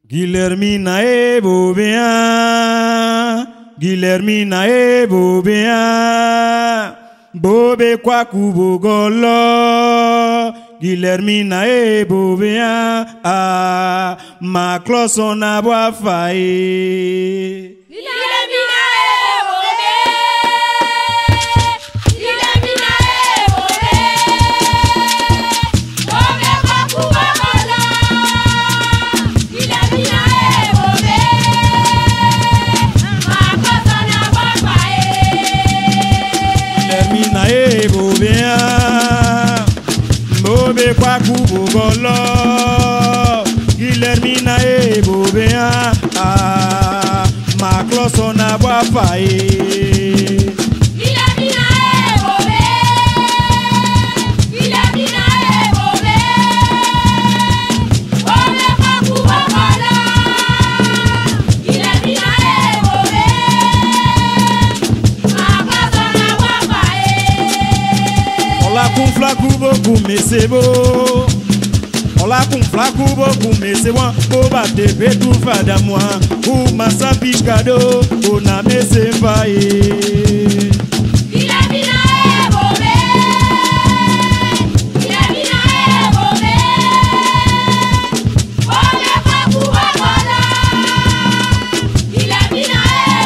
Guillermina Bobéen, Guillermina Bobéen, Bobe Kwaku Bogolo, Guillermina Bobéen, ah, ma cloche on a bois failli. Bobe Kwaku Bogolo, Guillermina Bobéen, ah, ma cloche on a bois failli. Guillermina Bobéen, Guillermina Bobéen, Bobe Kwaku Bogolo, Guillermina Bobéen, ma cloche on a bois failli. Ola kun flaku boku mais c'est beau. Ola kun flaku boku mais c'est bon. Boba te fait tout fada moi. Ou ma sapiche cadeau. On a mais c'est failli. Guillermina Bobéen, Guillermina Bobéen, Bobe Kwaku Bogolo, Guillermina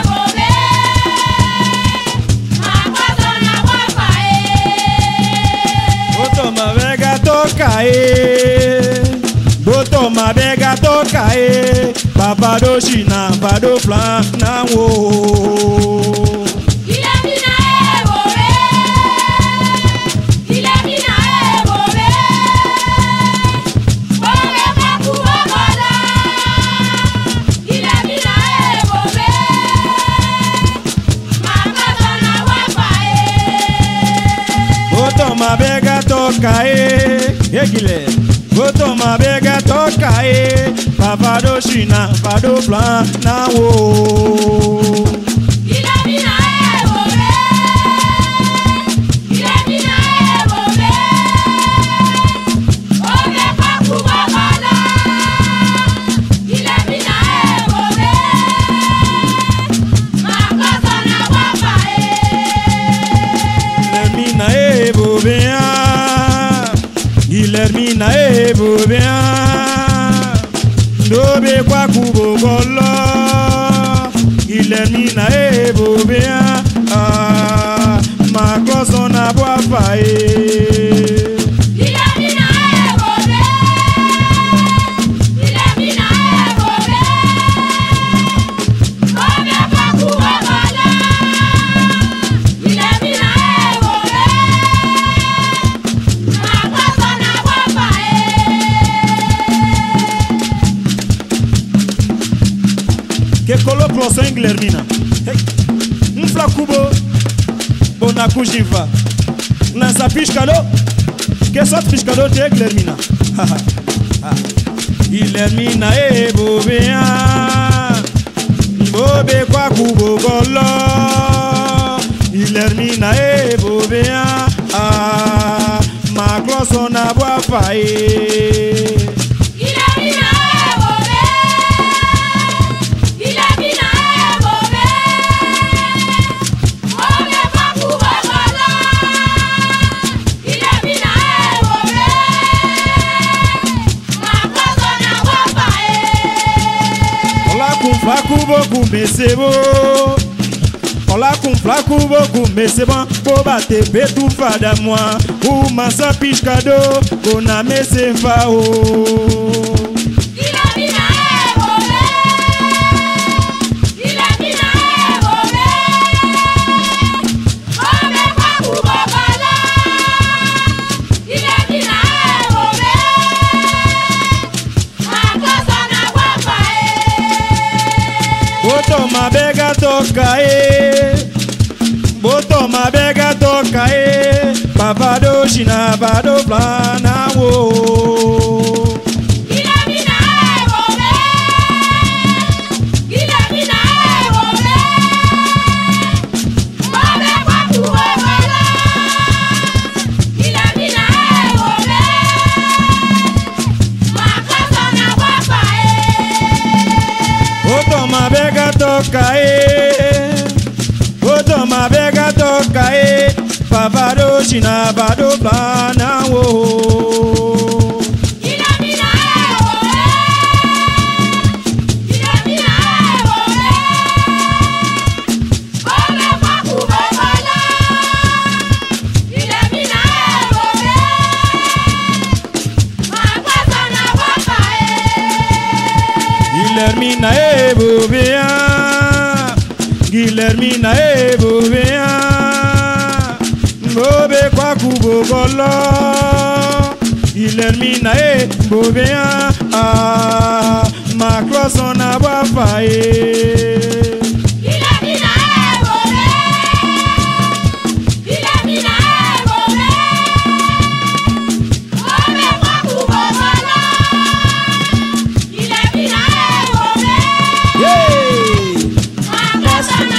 Bobéen, ma cloche on a bois failli. Boto ma vega toca Boto ma vega toca Papa do China, pado flan na wo. Guillermina Bobéen, Guillermina Bobéen, Bobe Kwaku Bogolo, Guillermina Bobéen, ma cloche on a bois failli. Boto ma vega toca Guilherme. Boto ma vega toca Papa do China, pado flan na wo. Guillermina Bobéen, Guillermina Bobéen, Bobe Kwaku Bogolo, Guillermina Bobéen, ma cloche on a bois failli. Guillermina Bobéen, Bobe Kwaku Bogolo, Guillermina Bobéen, ah, ma cloche on a bois failli. Guillermina Bobéen, Guillermina Bobéen, Bobe Kwaku Bogolo, Guillermina Bobéen, ma cloche on a bois failli. Que colo cloche Guillermina. Hey, flakubo, bona kujiva. Lança piscado, que só piscado te Guillermina. Guillermina Bobéen, Bobe Kwaku Bogolo, Guillermina Bobéen, ah, ma cloche on a bois failli. Guillermina Bobéen, Guillermina Bobéen, Bobe Kwaku Bogolo, Guillermina Bobéen, ma cloche on a bois failli. Ola kun flaku boku mais c'est beau. Ola kun flaku boku mais c'est bon. Boba te fait tout fada moi. Ou ma sapiche cadeau. On a mais c'est fao. Guillermina Bobéen, Guillermina Bobéen, Bobe Kwaku Bogolo, Guillermina Bobéen, ma cloche on a bois failli. Boto ma bega toca Boto ma bega toca Papa do China, pado flan na wo. Guillermina Bobéen, Guillermina Bobéen, Bobe Kwaku Bogolo, Guillermina Bobéen, ma cloche on a bois failli. toca Oto mabega toka Pavado shina vado plana wo Ilamina Ilamina Ome kwaku bobola Ilamina Makwasana wapa Guillermina bobea Guillermina bobea Bobe kwaku bobolo Guillermina bobea Makwasana wapa Ilamina Ilamina Ome kwaku bobola Ilamina Yeah! Makwasana